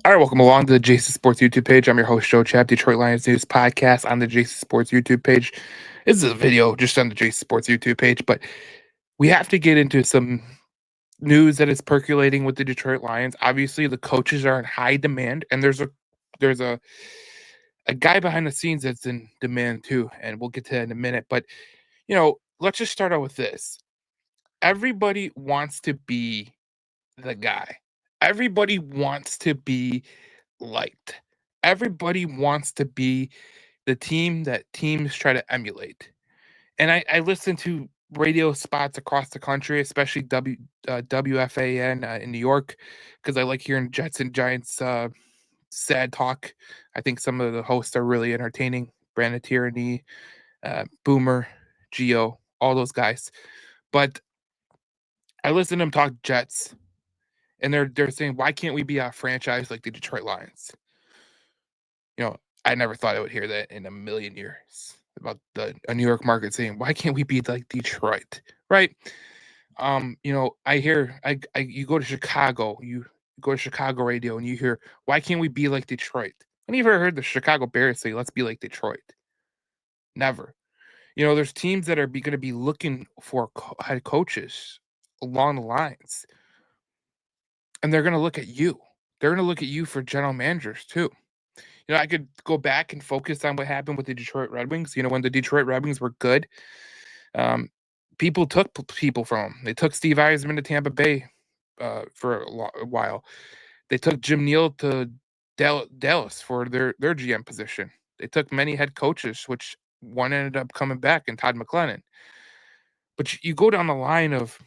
All right, welcome along to the Jason Sports YouTube page. I'm your host, Joe Chap, Detroit Lions News Podcast on the Jason Sports YouTube page. This is a video just on the Jason Sports YouTube page, but we have to get into some news that is percolating with the Detroit Lions. Obviously, the coaches are in high demand, and there's a guy behind the scenes that's in demand too, and we'll get to that in a minute. But let's just start out with this. Everybody wants to be the guy. Everybody wants to be liked. Everybody wants to be the team that teams try to emulate. And I listen to radio spots across the country, especially WFAN in New York, because I like hearing Jets and Giants sad talk. I think some of the hosts are really entertaining. Brandon Tierney, Boomer, Geo, all those guys. But I listen to them talk Jets, and they're saying, why can't we be a franchise like the Detroit Lions? You know, I never thought I would hear that in a million years about a New York market saying, "Why can't we be like Detroit?" Right? I hear you go to Chicago, you go to Chicago radio, and you hear, "Why can't we be like Detroit?" I never heard the Chicago Bears say, "Let's be like Detroit." Never. There's teams that are going to be looking for head coaches along the lines, and they're going to look at you. They're going to look at you for general managers too. I could go back and focus on what happened with the Detroit Red Wings. When the Detroit Red Wings were good, um, people took people from them. They took Steve Eisman to Tampa Bay for a while. They took Jim Neal to Dallas for their GM position. They took many head coaches, which one ended up coming back, and Todd McLennan. But you go down the line of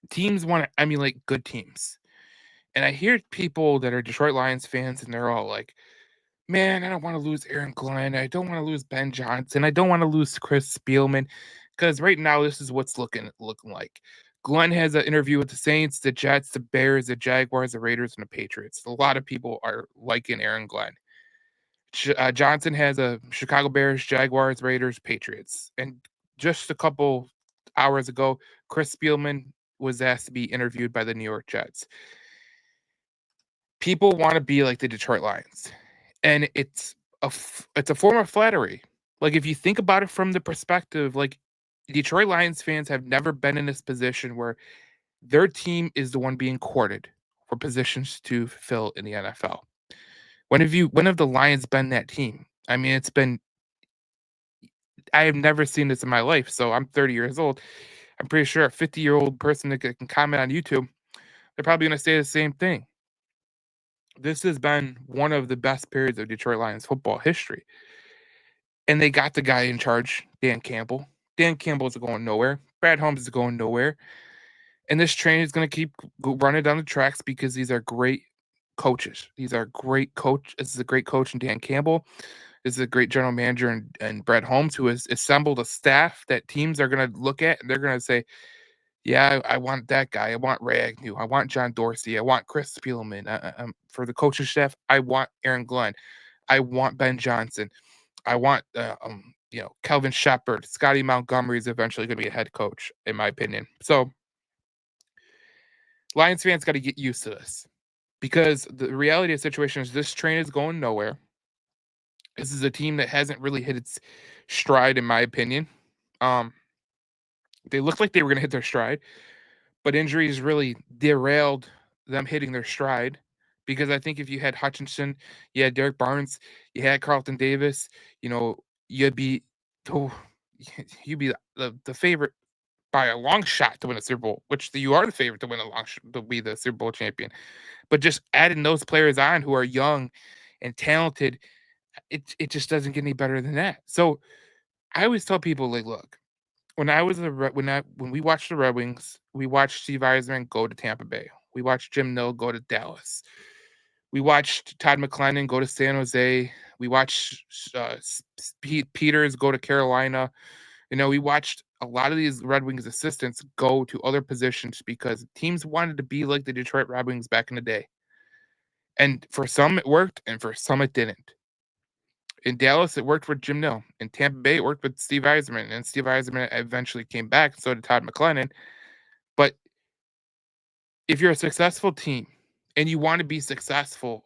teams want to emulate good teams. And I hear people that are Detroit Lions fans, and they're all like, man, I don't want to lose Aaron Glenn. I don't want to lose Ben Johnson. I don't want to lose Chris Spielman, because right now this is what's looking like. Glenn has an interview with the Saints, the Jets, the Bears, the Jaguars, the Raiders, and the Patriots. A lot of people are liking Aaron Glenn. Johnson has a Chicago Bears, Jaguars, Raiders, Patriots. And just a couple hours ago, Chris Spielman was asked to be interviewed by the New York Jets. People want to be like the Detroit Lions, and it's a form of flattery. Like, if you think about it from the perspective, like, Detroit Lions fans have never been in this position where their team is the one being courted for positions to fill in the NFL. When have the Lions been that team? I mean, I have never seen this in my life. So I'm 30 years old. I'm pretty sure a 50-year-old person that can comment on YouTube, they're probably going to say the same thing. This has been one of the best periods of Detroit Lions football history. And they got the guy in charge, Dan Campbell. Dan Campbell is going nowhere. Brad Holmes is going nowhere. And this train is going to keep running down the tracks because these are great coaches. These are great coach. This is a great coach in Dan Campbell. This is a great general manager and Brad Holmes, who has assembled a staff that teams are going to look at, and they're going to say, yeah, I want that guy. I want Ray Agnew. I want John Dorsey. I want Chris Spielman. For the coaching staff, I want Aaron Glenn. I want Ben Johnson. I want Kelvin Shepard. Scotty Montgomery is eventually going to be a head coach, in my opinion. So Lions fans got to get used to this, because the reality of the situation is this train is going nowhere. This is a team that hasn't really hit its stride, in my opinion. Um, they looked like they were going to hit their stride, but injuries really derailed them hitting their stride. Because I think if you had Hutchinson, you had Derek Barnes, you had Carlton Davis, you'd be oh, you'd be the favorite by a long shot to win a Super Bowl, which you are the favorite to win to be the Super Bowl champion. But just adding those players on who are young and talented, it just doesn't get any better than that. So I always tell people, like, look, when I was when we watched the Red Wings, we watched Steve Eisman go to Tampa Bay. We watched Jim Neal go to Dallas. We watched Todd McLennan go to San Jose. We watched Pete Peters go to Carolina. We watched a lot of these Red Wings assistants go to other positions because teams wanted to be like the Detroit Red Wings back in the day. And for some it worked, and for some it didn't. In Dallas, it worked with Jim Neal. In Tampa Bay, it worked with Steve Eisman, and Steve Eisman eventually came back, and so did Todd McLennan. But if you're a successful team and you want to be successful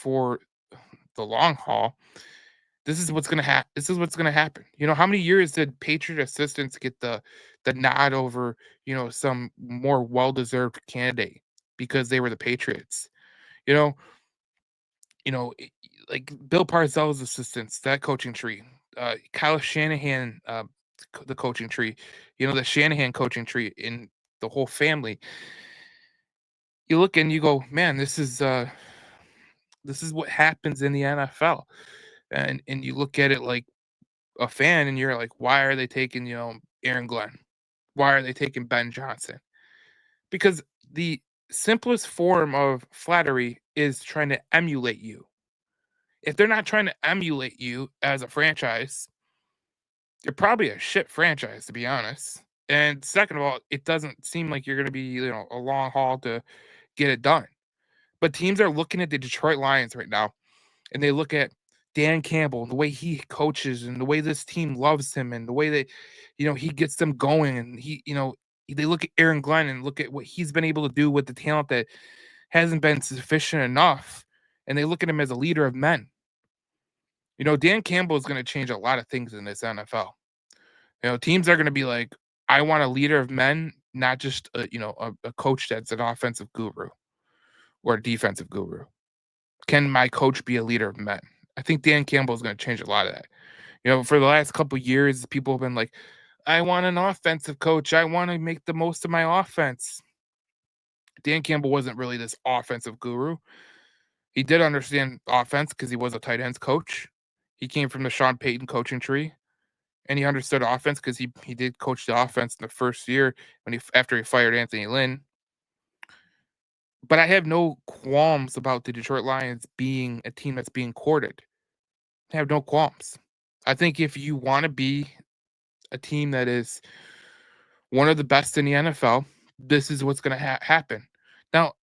for the long haul, this is what's gonna happen. You know, how many years did Patriot assistants get the nod over, some more well-deserved candidate because they were the Patriots? You know like Bill Parcells' assistants, that coaching tree, Kyle Shanahan, the coaching tree, the Shanahan coaching tree in the whole family. You look and you go, man, this is what happens in the NFL. And you look at it like a fan and you're like, why are they taking, Aaron Glenn? Why are they taking Ben Johnson? Because the simplest form of flattery is trying to emulate you. If they're not trying to emulate you as a franchise, you're probably a shit franchise, to be honest. And second of all, it doesn't seem like you're going to be, a long haul to get it done. But teams are looking at the Detroit Lions right now, and they look at Dan Campbell and the way he coaches and the way this team loves him and the way that, he gets them going. And they look at Aaron Glenn and look at what he's been able to do with the talent that hasn't been sufficient enough. And they look at him as a leader of men. Dan Campbell is going to change a lot of things in this NFL. Teams are going to be like, I want a leader of men, not just a coach that's an offensive guru or a defensive guru. Can my coach be a leader of men? I think Dan Campbell is going to change a lot of that. For the last couple years, people have been like, I want an offensive coach. I want to make the most of my offense. Dan Campbell wasn't really this offensive guru. He did understand offense because he was a tight ends coach. He came from the Sean Payton coaching tree, and he understood offense because he did coach the offense in the first year after he fired Anthony Lynn. But I have no qualms about the Detroit Lions being a team that's being courted. I have no qualms. I think if you want to be a team that is one of the best in the NFL, this is what's going to happen. Now,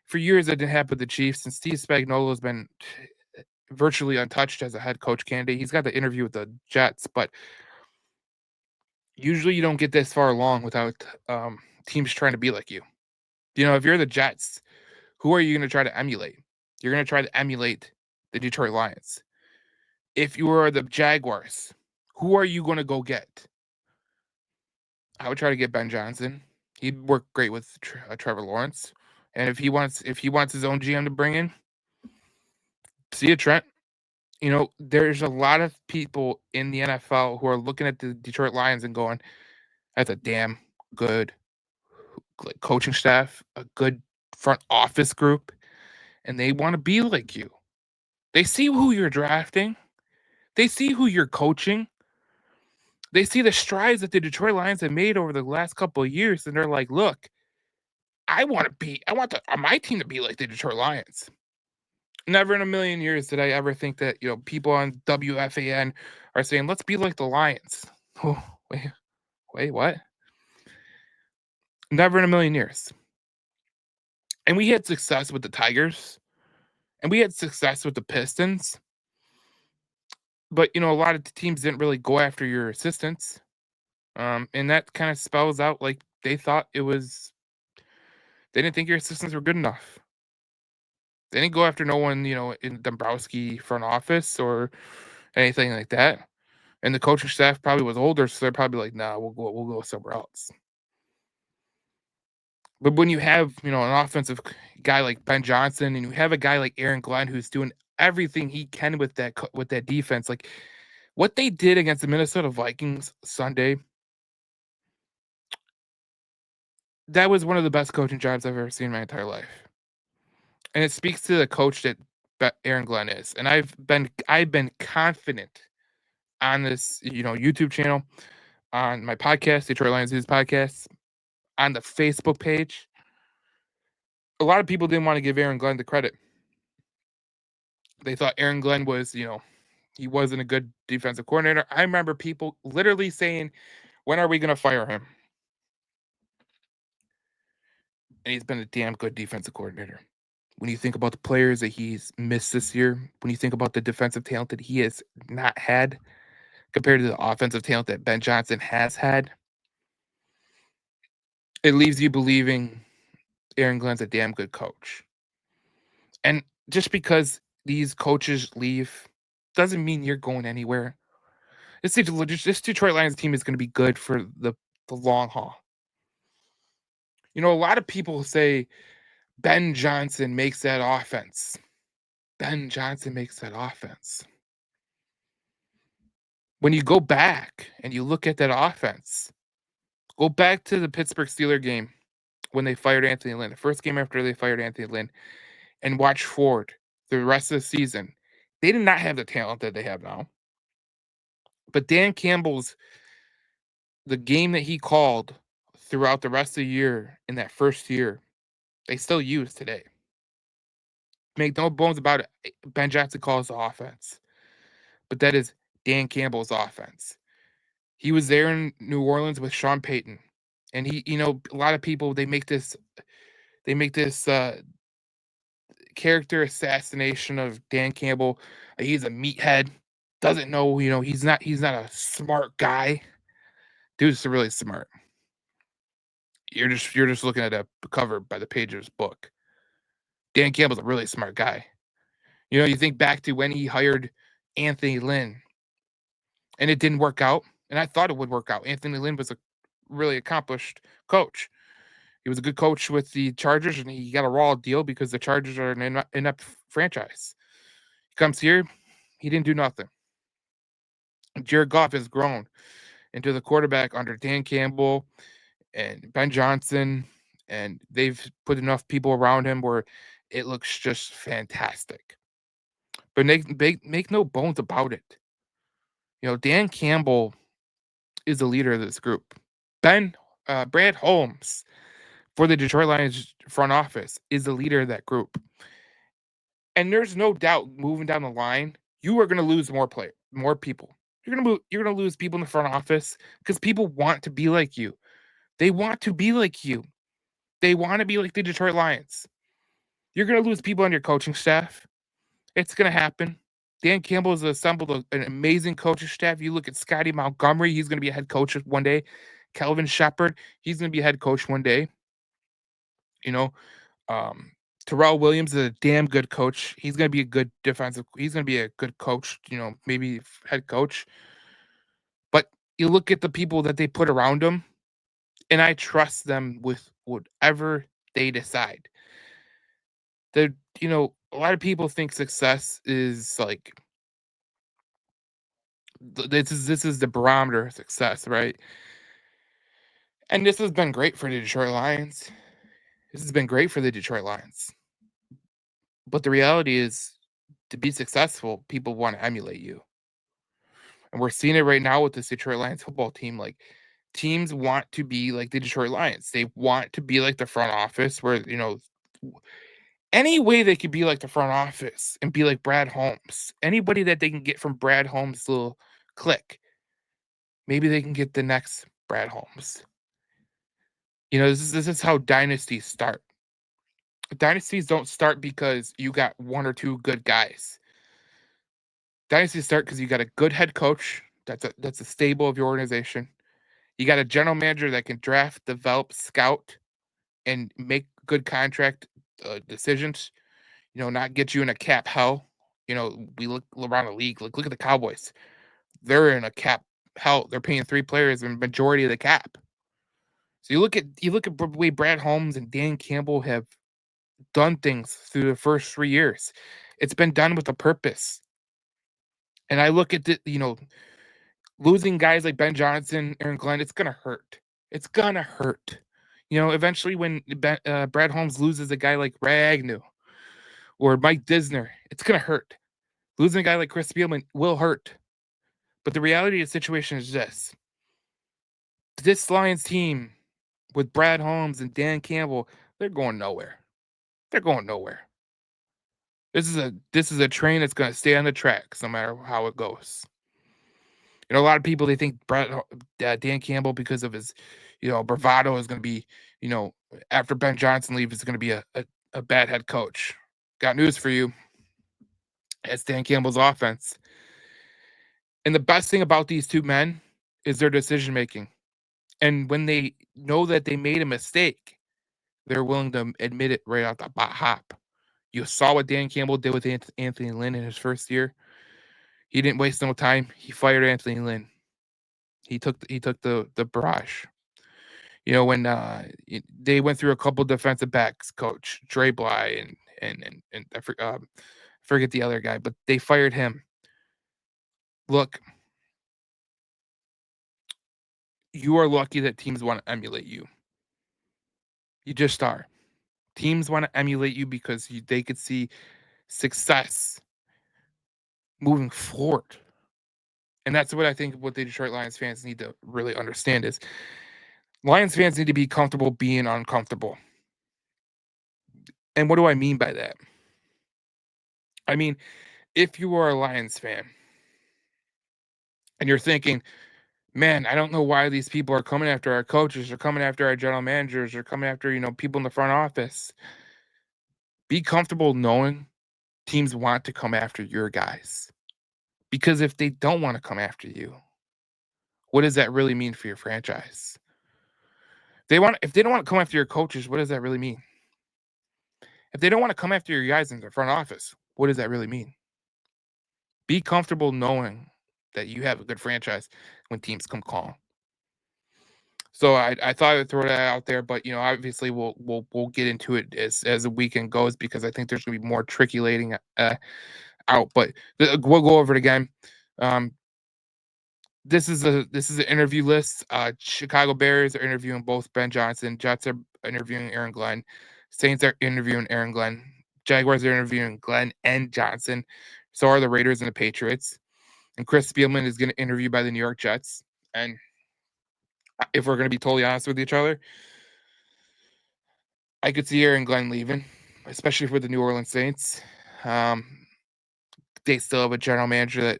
for years that didn't happen with the Chiefs, and Steve Spagnuolo has been virtually untouched as a head coach candidate. He's got the interview with the Jets, but usually you don't get this far along without teams trying to be like you. If you're the Jets, who are you going to try to emulate? You're going to try to emulate the Detroit Lions. If you are the Jaguars, who are you going to go get? I would try to get Ben Johnson. He'd work great with Trevor Lawrence. And if he wants his own GM to bring in, see you, Trent. There's a lot of people in the NFL who are looking at the Detroit Lions and going, "That's a damn good coaching staff, a good front office group, and they want to be like you." They see who you're drafting. They see who you're coaching. They see the strides that the Detroit Lions have made over the last couple of years, and they're like, "Look, I want my team to be like the Detroit Lions." Never in a million years did I ever think that, people on WFAN are saying, "Let's be like the Lions." Oh, wait, what? Never in a million years. And we had success with the Tigers, and we had success with the Pistons. But, a lot of the teams didn't really go after your assistants. And that kind of spells out like they didn't think your assistants were good enough. They didn't go after no one, in Dombrowski front office or anything like that. And the coaching staff probably was older, so they're probably like, "Nah, we'll go somewhere else." But when you have, an offensive guy like Ben Johnson, and you have a guy like Aaron Glenn who's doing everything he can with that defense, like what they did against the Minnesota Vikings Sunday, that was one of the best coaching jobs I've ever seen in my entire life. And it speaks to the coach that Aaron Glenn is. And I've been confident on this, YouTube channel, on my podcast, Detroit Lions News podcast, on the Facebook page. A lot of people didn't want to give Aaron Glenn the credit. They thought Aaron Glenn was, he wasn't a good defensive coordinator. I remember people literally saying, "When are we going to fire him?" And he's been a damn good defensive coordinator. When you think about the players that he's missed this year, when you think about the defensive talent that he has not had compared to the offensive talent that Ben Johnson has had, it leaves you believing Aaron Glenn's a damn good coach. And Just because these coaches leave doesn't mean you're going anywhere. This Detroit Lions team is going to be good for the long haul. A lot of people say Ben Johnson makes that offense. Ben Johnson makes that offense. When you go back and you look at that offense, go back to the Pittsburgh Steelers game when they fired Anthony Lynn, the first game after they fired Anthony Lynn, and watch forward the rest of the season. They did not have the talent that they have now. But Dan Campbell's the game that he called throughout the rest of the year in that first year, they still use today. Make no bones about it. Ben Johnson calls the offense, but that is Dan Campbell's offense. He was there in New Orleans with Sean Payton, and a lot of people they make this character assassination of Dan Campbell. He's a meathead, doesn't know. He's not a smart guy. Dude's really smart. You're just looking at a cover by the page of his book. Dan Campbell's a really smart guy. You think back to when he hired Anthony Lynn, and it didn't work out. And I thought it would work out. Anthony Lynn was a really accomplished coach. He was a good coach with the Chargers, and he got a raw deal because the Chargers are an inept franchise. He comes here, he didn't do nothing. Jared Goff has grown into the quarterback under Dan Campbell and Ben Johnson, and they've put enough people around him where it looks just fantastic. But make no bones about it. Dan Campbell is the leader of this group. Brad Holmes for the Detroit Lions front office is the leader of that group. And there's no doubt moving down the line, you are going to lose more people. You're going to lose people in the front office because people want to be like you. They want to be like you. They want to be like the Detroit Lions. You're going to lose people on your coaching staff. It's going to happen. Dan Campbell has assembled an amazing coaching staff. You look at Scotty Montgomery, he's going to be a head coach one day. Kelvin Shepard, he's going to be a head coach one day. You know, Terrell Williams is a damn good coach. He's going to be a good he's going to be a good coach, maybe head coach. But you look at the people that they put around him, and I trust them with whatever they decide. A lot of people think success is like this is the barometer of success, right? And this has been great for the Detroit Lions. This has been great for the Detroit Lions. But the reality is, to be successful, people want to emulate you. And we're seeing it right now with this Detroit Lions football team. Like, teams want to be like the Detroit Lions. They want to be like the front office where, any way they could be like the front office and be like Brad Holmes. Anybody that they can get from Brad Holmes' little click, maybe they can get the next Brad Holmes. This is how dynasties start. Dynasties don't start because you got one or two good guys. Dynasties start because you got a good head coach that's a stable of your organization. You got a general manager that can draft, develop, scout, and make good contract decisions. Not get you in a cap hell. We look around the league. Look at the Cowboys. They're in a cap hell. They're paying 3 players and majority of the cap. So you look at the way Brad Holmes and Dan Campbell have done things through the first 3 years. It's been done with a purpose. And I look at losing guys like Ben Johnson, Aaron Glenn, it's gonna hurt. It's gonna hurt. Eventually when Brad Holmes loses a guy like Ragnew or Mike Disner, it's gonna hurt. Losing a guy like Chris Spielman will hurt. But the reality of the situation is this. This Lions team with Brad Holmes and Dan Campbell, they're going nowhere. They're going nowhere. This is a train that's going to stay on the tracks no matter how it goes. A lot of people they think Dan Campbell because of his bravado is going to be after Ben Johnson leaves is going to be a bad head coach. Got news for you. It's Dan Campbell's offense. And the best thing about these two men is their decision making. And when they know that they made a mistake, they're willing to admit it right out the hop. You saw what Dan Campbell did with Anthony Lynn in his first year. He didn't waste no time. He fired Anthony Lynn. He took the barrage. When they went through a couple defensive backs coach, Dre Bly and forget the other guy, but they fired him. Look, you are lucky that teams want to emulate you. You just are. Teams want to emulate you because they could see success moving forward. And that's what I think what the Detroit Lions fans need to really understand is Lions fans need to be comfortable being uncomfortable. And what do I mean by that? I mean, if you are a Lions fan and you're thinking, man, I don't know why these people are coming after our coaches or coming after our general managers or coming after, people in the front office. Be comfortable knowing teams want to come after your guys. Because if they don't want to come after you, what does that really mean for your franchise? If they don't want to come after your coaches, what does that really mean? If they don't want to come after your guys in the front office, what does that really mean? Be comfortable knowing that you have a good franchise when teams come calling. So I thought I would throw that out there, but obviously we'll get into it as the weekend goes because I think there's gonna be more trickulating out. But we'll go over it again. Um, this is an interview list. Chicago Bears are interviewing both Ben Johnson. Jets are interviewing Aaron Glenn. Saints are interviewing Aaron Glenn. Jaguars are interviewing Glenn and Johnson. So are the Raiders and the Patriots. And Chris Spielman is going to interview by the New York Jets. And if we're going to be totally honest with each other, I could see Aaron Glenn leaving, especially for the New Orleans Saints. They still have a general manager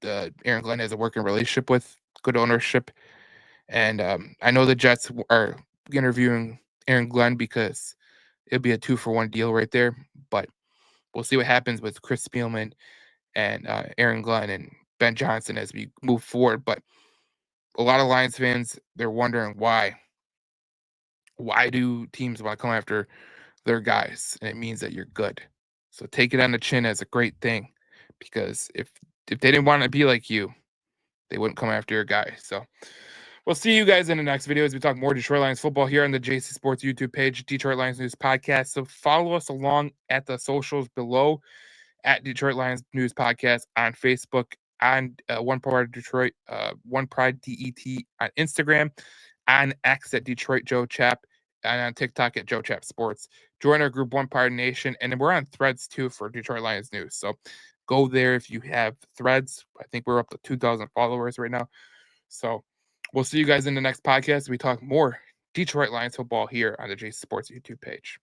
that Aaron Glenn has a working relationship with, good ownership. And I know the Jets are interviewing Aaron Glenn because it'll be a 2-for-1 deal right there. But we'll see what happens with Chris Spielman and Aaron Glenn and Ben Johnson as we move forward. But a lot of Lions fans, they're wondering why. Why do teams want to come after their guys? And it means that you're good. So take it on the chin as a great thing, because if they didn't want to be like you, they wouldn't come after your guy. So we'll see you guys in the next video as we talk more Detroit Lions football here on the JC Sports YouTube page, Detroit Lions News Podcast. So follow us along at the socials below at Detroit Lions News Podcast on Facebook, on One Pride Detroit, One Pride DET on Instagram, on X at Detroit Joe Chap, and on TikTok at Joe Chap Sports. Join our group One Pride Nation, and then we're on Threads too for Detroit Lions News. So go there if you have Threads. I think we're up to 2,000 followers right now. So we'll see you guys in the next podcast. We talk more Detroit Lions football here on the JC Sports YouTube page.